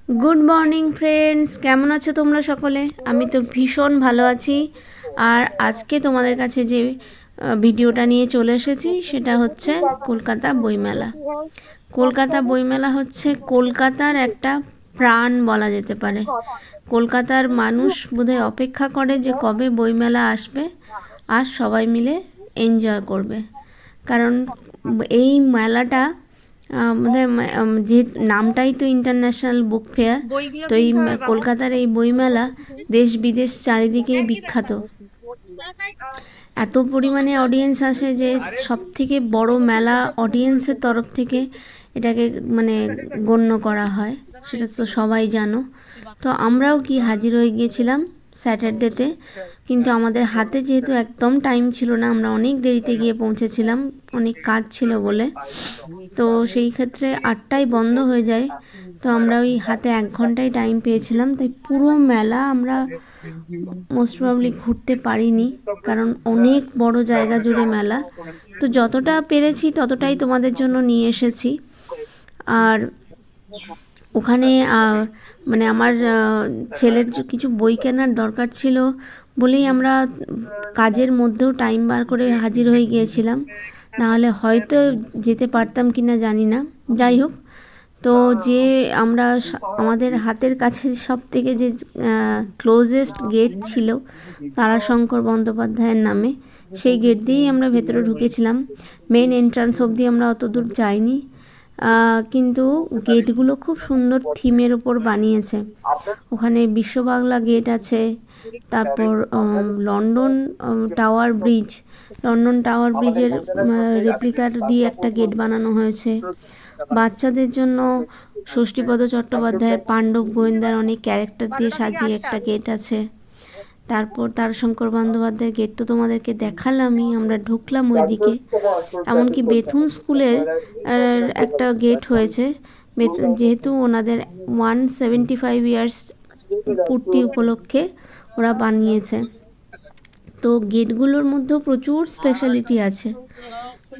Good morning friends, কেমন আছো তোমরা সকলে? আমি তো ভীষণ ভালো আছি। আর আজকে তোমাদের কাছে যে ভিডিওটা নিয়ে চলে এসেছি সেটা হচ্ছে কলকাতা বইমেলা। কলকাতা বইমেলা হচ্ছে কলকাতার একটা প্রাণ বলা যেতে পারে। কলকাতার মানুষ বোধহয় অপেক্ষা করে যে কবে বইমেলা আসবে আর সবাই মিলে এনজয় করবে। কারণ এই মেলাটা যে নামটাই তো ইন্টারন্যাশনাল বুক ফেয়ার, তো এই কলকাতার এই বইমেলা দেশ বিদেশ চারিদিকেই বিখ্যাত। এত পরিমাণে অডিয়েন্স আসে যে সব থেকে বড় মেলা অডিয়েন্সের তরফ থেকে এটাকে মানে গণ্য করা হয়, সেটা তো সবাই জানো। তো আমরাও কি হাজির হয়ে গিয়েছিলাম স্যাটারডেতে, কিন্তু আমাদের হাতে যেহেতু একদম টাইম ছিল না, আমরা অনেক দেরিতে গিয়ে পৌঁছেছিলাম, অনেক কাজ ছিল বলে। তো সেই ক্ষেত্রে 8টায় বন্ধ হয়ে যায়। তো আমরা ওই হাতে 1 ঘন্টায় টাইম পেয়েছিলাম, তাই পুরো মেলা আমরা মোস্ট প্রবাবলি ঘুরতে পারিনি, কারণ অনেক বড় জায়গা জুড়ে মেলা। তো যতটা পেরেছি ততটাই তোমাদের জন্য নিয়ে এসেছি। আর ওখানে মানে আমার ছেলের কিছু বই কেনার দরকার ছিল বলেই আমরা কাজের মধ্যেও টাইম বার করে হাজির হয়ে গিয়েছিলাম, নাহলে হয়তো যেতে পারতাম কি না জানি না। যাই হোক, তো যে আমরা আমাদের হাতের কাছে সব থেকে যে ক্লোজেস্ট গেট ছিল তারাশঙ্কর বন্দ্যোপাধ্যায়ের নামে, সেই গেট দিয়েই আমরা ভেতরে ঢুকেছিলাম। মেন এন্ট্রান্স অবধি আমরা অত দূর যাইনি, কিন্তু গেটগুলো খুব সুন্দর থিমের ওপর বানিয়েছে। ওখানে বিশ্ব বাংলা গেট আছে, তারপর লন্ডন টাওয়ার ব্রিজের রেপ্লিকার দিয়ে একটা গেট বানানো হয়েছে। বাচ্চাদের জন্য ষষ্ঠীপদ চট্টোপাধ্যায়ের পাণ্ডব গোয়েন্দার অনেক ক্যারেক্টার দিয়ে সাজিয়ে একটা গেট আছে। তারপর তারাশঙ্কর বন্দ্যোপাধ্যায়ের গেট তো তোমাদেরকে দেখালামই, আমরা ঢুকলাম ওইদিকে। এমনকি বেথুন স্কুলের একটা গেট হয়েছে, যেহেতু ওনাদের 175 ইয়ার্স পূর্তি উপলক্ষে ওরা বানিয়েছে। তো গেটগুলোর মধ্যেও প্রচুর স্পেশালিটি আছে।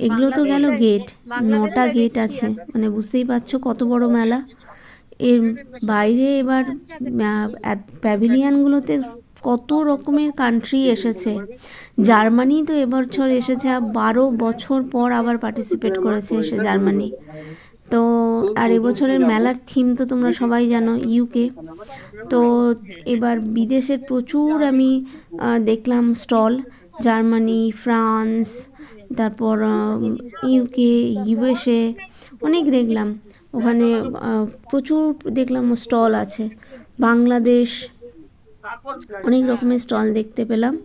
এগুলো তো গেল গেট, 9টা গেট আছে, মানে বুঝতেই পারছো কত বড় মেলা। এর বাইরে এবার প্যাভিলিয়ানগুলোতে কত রকমের কান্ট্রি এসেছে। জার্মানি তো এবছর এসেছে, 12 বছর পর আবার পার্টিসিপেট করেছে এসে জার্মানি। তো আর এবছরের মেলার থিম তো তোমরা সবাই জানো, ইউকে। তো এবার বিদেশের প্রচুর আমি দেখলাম স্টল, জার্মানি, ফ্রান্স, তারপর ইউকে, ইউএসএ, অনেক দেখলাম। ওখানে প্রচুর দেখলাম স্টল আছে। বাংলাদেশ, অনেক রকমের স্টল দেখতে পেলাম।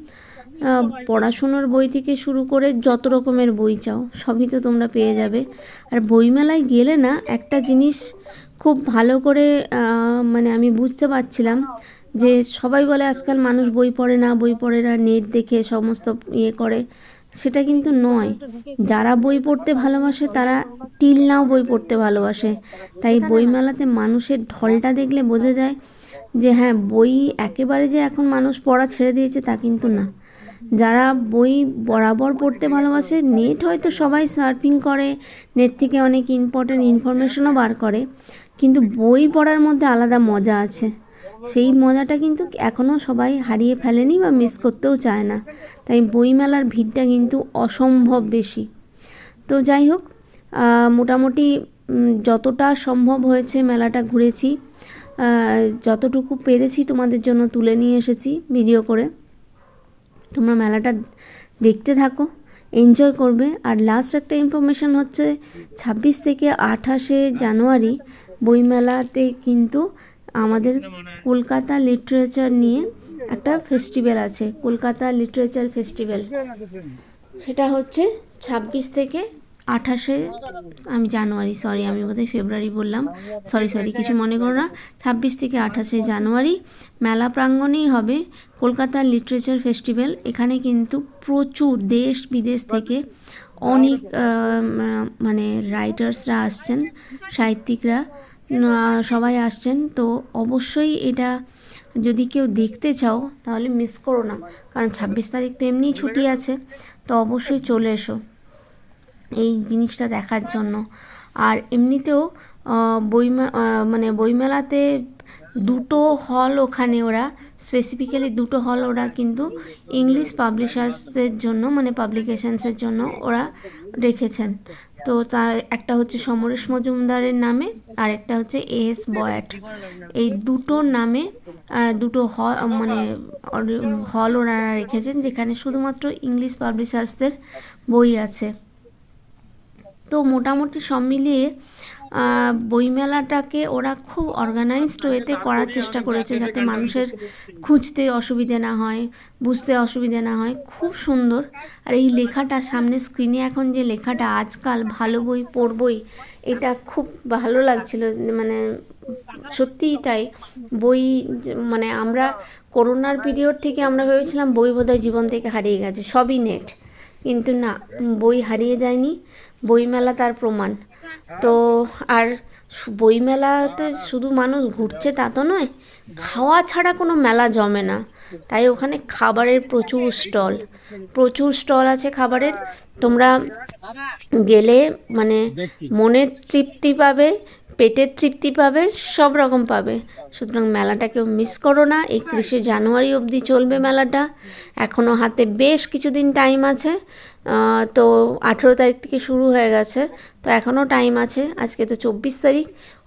পড়াশুনোর বই থেকে শুরু করে যত রকমের বই চাও সবই তো তোমরা পেয়ে যাবে। আর বইমেলায় গেলে না একটা জিনিস খুব ভালো করে মানে আমি বুঝতে পারছিলাম যে সবাই বলে আজকাল মানুষ বই পড়ে না, নেট দেখে সমস্ত ইয়ে করে, সেটা কিন্তু নয়। যারা বই পড়তে ভালোবাসে তারা টিল নাও বই পড়তে ভালোবাসে। তাই বইমেলাতে মানুষের ঢলটা দেখলে বোঝা যায় যে হ্যাঁ, বই একেবারে যে এখন মানুষ পড়া ছেড়ে দিয়েছে তা কিন্তু না। যারা বই বরাবর পড়তে ভালোবাসে, নেট হয়তো সবাই সার্ফিং করে, নেট থেকে অনেক ইম্পর্টেন্ট ইনফরমেশনও বার করে, কিন্তু বই পড়ার মধ্যে আলাদা মজা আছে। সেই মজাটা কিন্তু এখনও সবাই হারিয়ে ফেলেনি বা মিস করতেও চায় না। তাই বইমেলার ভিড়টা কিন্তু অসম্ভব বেশি। তো যাই হোক, মোটামুটি যতটা সম্ভব হয়েছে মেলাটা ঘুরেছি, যতটুকু পেরেছি তোমাদের জন্য তুলে নিয়ে এসেছি ভিডিও করে। তোমরা মেলাটা দেখতে থাকো, এনজয় করবে। আর লাস্ট একটা ইনফরমেশন হচ্ছে 26 থেকে 28 জানুয়ারি বইমেলাতে কিন্তু আমাদের কলকাতা লিটারেচার নিয়ে একটা ফেস্টিভ্যাল আছে, কলকাতা লিটারেচার ফেস্টিভ্যাল। সেটা হচ্ছে 26 থেকে 28 আমি জানুয়ারি, সরি আমি বোধহয় ফেব্রুয়ারি বললাম, সরি কিছু মনে করো না। 26 থেকে 28 জানুয়ারি মেলা প্রাঙ্গণেই হবে কলকাতা লিটারেচার ফেস্টিভ্যাল। এখানে কিন্তু প্রচুর দেশ বিদেশ থেকে অনেক মানে রাইটার্সরা আসছেন, সাহিত্যিকরা সবাই আসছেন। তো অবশ্যই এটা যদি কেউ দেখতে চাও তাহলে মিস করো না, কারণ 26 তারিখ তো এমনিই ছুটি আছে। তো অবশ্যই চলে এসো এই জিনিসটা দেখার জন্য। আর এমনিতেও মানে বইমেলাতে দুটো হল ওখানে ওরা স্পেসিফিক্যালি দুটো হল ওরা কিন্তু ইংলিশ পাবলিশার্সদের জন্য মানে পাবলিকেশনসের জন্য ওরা রেখেছেন। তো তা একটা হচ্ছে সমরেশ মজুমদারের নামে আর একটা হচ্ছে এস বয়াট, এই দুটোর নামে দুটো মানে হল ওরা রেখেছেন যেখানে শুধুমাত্র ইংলিশ পাবলিশার্সদের বই আছে। তো মোটামুটি সব মিলিয়ে বইমেলাটাকে ওরা খুব অর্গানাইজড ওয়েতে করার চেষ্টা করেছে যাতে মানুষের খুঁজতে অসুবিধে না হয়, বুঝতে অসুবিধে না হয়। খুব সুন্দর। আর এই লেখাটা সামনে স্ক্রিনে এখন যে লেখাটা আজকাল ভালো বই পড়বই, এটা খুব ভালো লাগছিল। মানে সত্যিই তাই, বই মানে আমরা করোনার পিরিয়ড থেকে আমরা ভেবেছিলাম বই বোধহয় জীবন থেকে হারিয়ে গেছে, সবই নেট, কিন্তু না, বই হারিয়ে যায়নি, বইমেলা তার প্রমাণ। তো আর বইমেলাতে শুধু মানুষ ঘুরছে তা তো নয়, খাওয়া ছাড়া কোনো মেলা জমে না। তাই ওখানে খাবারের প্রচুর স্টল আছে খাবারের। তোমরা গেলে মানে মনের তৃপ্তি পাবে, পেটের তৃপ্তি পাবে, সব রকম পাবে। সুতরাং মেলাটাকেও মিস করো না। 31শে জানুয়ারি অবধি চলবে মেলাটা, এখনও হাতে বেশ কিছুদিন টাইম আছে। তো 18 তারিখ থেকে শুরু হয়ে গেছে, তো এখনও টাইম আছে। আজকে তো 24 তারিখ।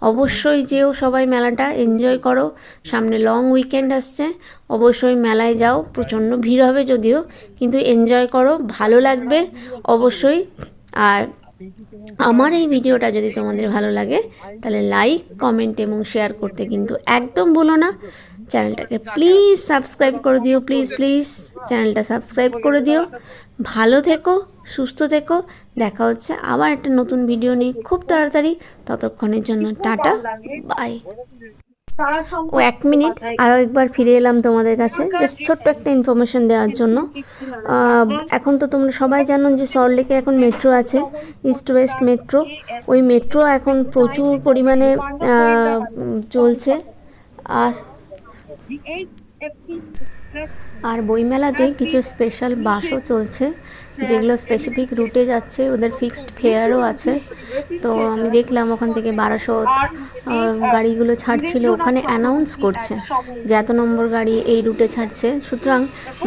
অবশ্যই যেও সবাই, মেলাটা এনজয় করো। সামনে লং উইকেন্ড আসছে, অবশ্যই মেলায় যাও। প্রচণ্ড ভিড় হবে যদিও, কিন্তু এনজয় করো, ভালো লাগবে অবশ্যই। আর আমার এই ভিডিওটা যদি তোমাদের ভালো লাগে তাহলে লাইক, কমেন্ট এবং শেয়ার করতে কিন্তু একদম ভুলো না। চ্যানেলটাকে প্লিজ সাবস্ক্রাইব করে দিও, প্লিজ চ্যানেলটা সাবস্ক্রাইব করে দিও। ভালো থেকো, সুস্থ থেকো। দেখা হচ্ছে আবার একটা নতুন ভিডিও নিয়ে খুব তাড়াতাড়ি। ততক্ষণের জন্য টাটা, বাই। ও 1 মিনিট, আরও একবার ফিরে এলাম তোমাদের কাছে জাস্ট ছোট্ট একটা ইনফরমেশন দেওয়ার জন্য। এখন তো তোমরা সবাই জানো যে সল্টলেকে এখন মেট্রো আছে, ইস্ট ওয়েস্ট মেট্রো। ওই মেট্রো এখন প্রচুর পরিমাণে চলছে। আর বইমেলাতে কিছু স্পেশাল বাসও চলছে যেগুলো স্পেসিফিক রুটে যাচ্ছে, ওদের ফিক্সড ফেয়ারও আছে। তো আমি দেখলাম ওখান থেকে 1200 গাড়িগুলো ছাড়ছিল, ওখানে অ্যানাউন্স করছে যে এত নম্বর গাড়ি এই রুটে ছাড়ছে। সুতরাং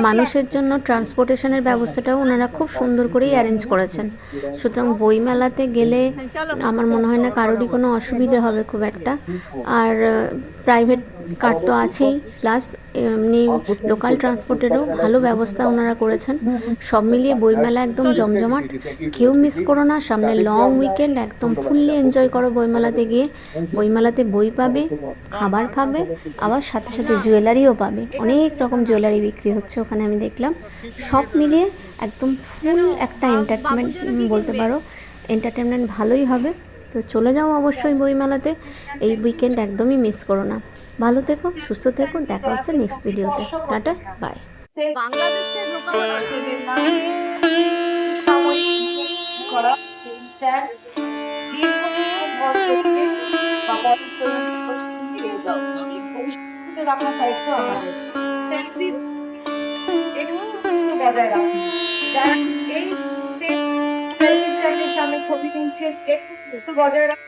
মানুষের জন্য ট্রান্সপোর্টেশনের ব্যবস্থাটাও ওনারা খুব সুন্দর করেই অ্যারেঞ্জ করেছেন। সুতরাং বইমেলাতে গেলে আমার মনে হয় না কারোরই কোনো অসুবিধে হবে খুব একটা। আর প্রাইভেট কার তো আছেই, প্লাস এমনি লোকাল ট্রান্সপোর্টেরও ভালো ব্যবস্থা ওনারা করেছেন। সব মিলিয়ে বইমেলা একদম জমজমাট, কেউ মিস করো না। সামনে লং উইকেন্ড, একদম ফুললি এনজয় করো বইমেলাতে গিয়ে। বইমেলাতে বই পাবে, খাবার খাবে, আবার সাথে সাথে জুয়েলারিও পাবে। অনেক রকম জুয়েলারি বিক্রি হচ্ছে ওখানে, আমি দেখলাম। সব মিলিয়ে একদম ফুল একটা এন্টারটেনমেন্ট বলতে পারো, এন্টারটেনমেন্ট ভালোই হবে। তো চলে যাও অবশ্যই বইমেলাতে, এই উইকেন্ড একদমই মিস করো না। ভালো থেকো, সুস্থ থেকো, দেখা হচ্ছে নেক্সট ভিডিওতে। Tata, bye. সামনে ছবি তুলছে, একটু বজায় রাখা।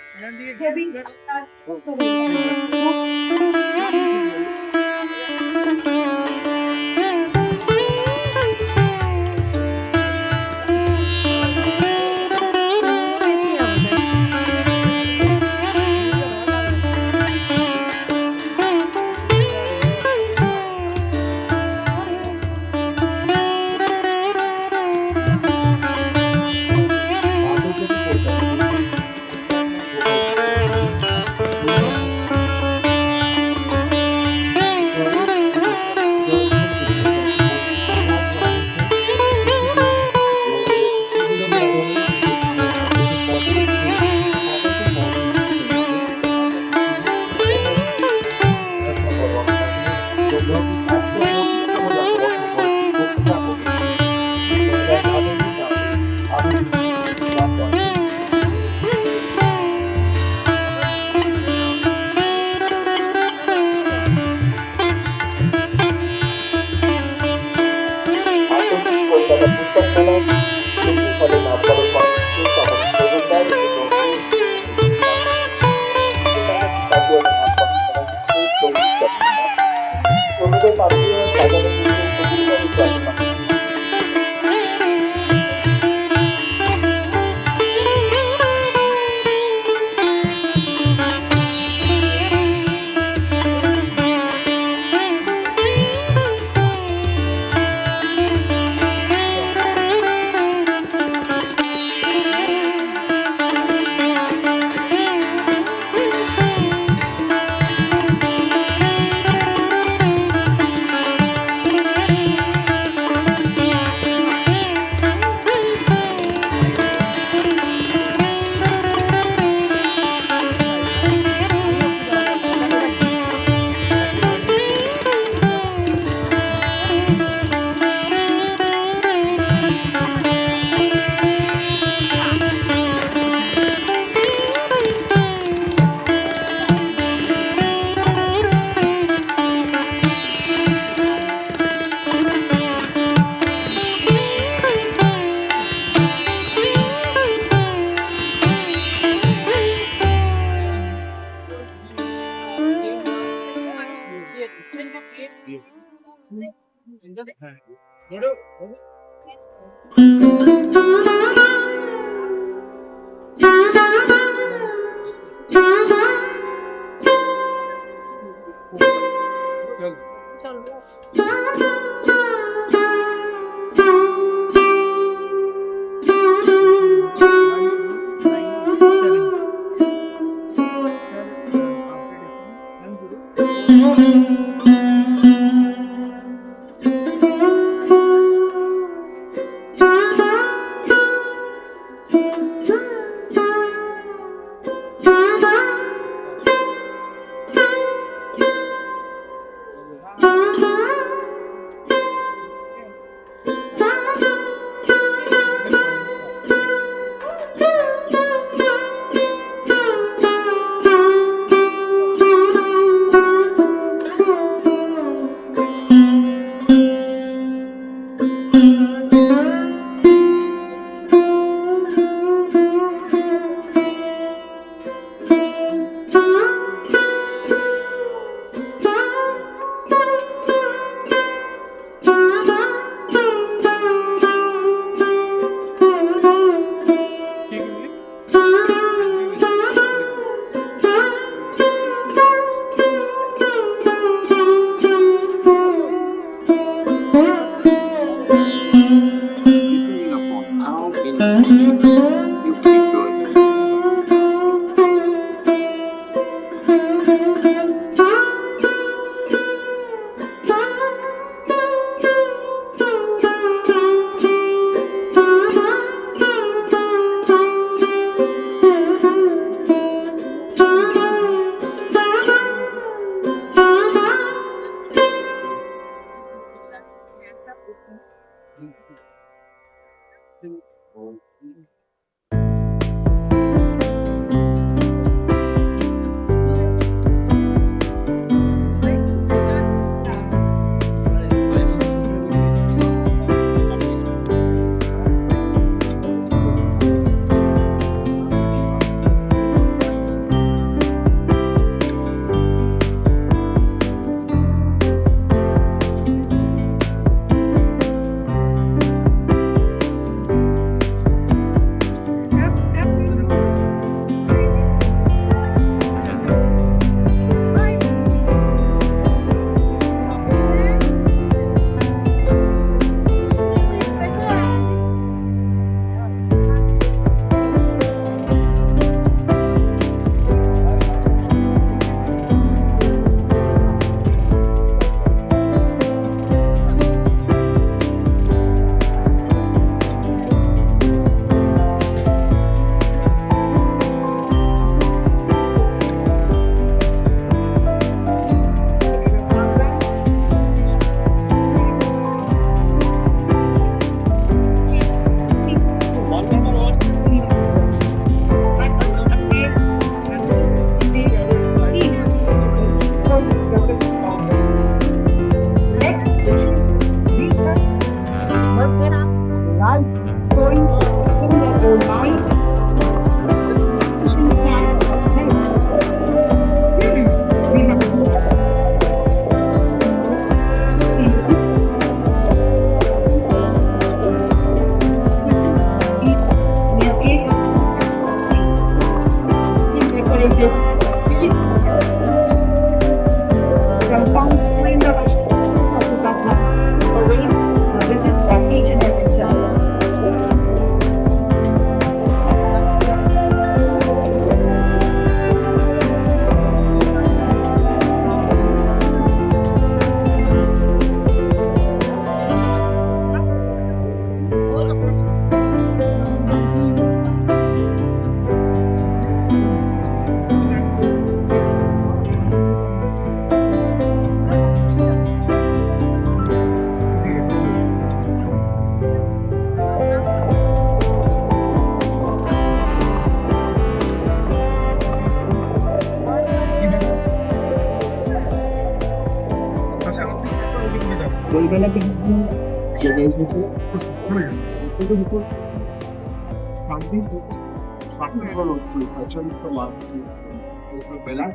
বেলা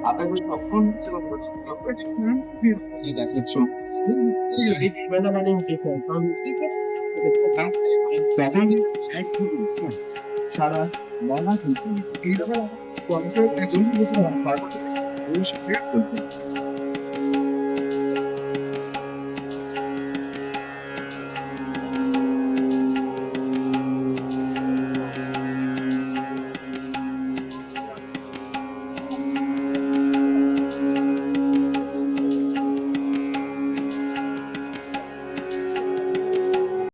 আপনাদের তখন ঠিক আছে সারা মনা কিন্তু এইরকম একজন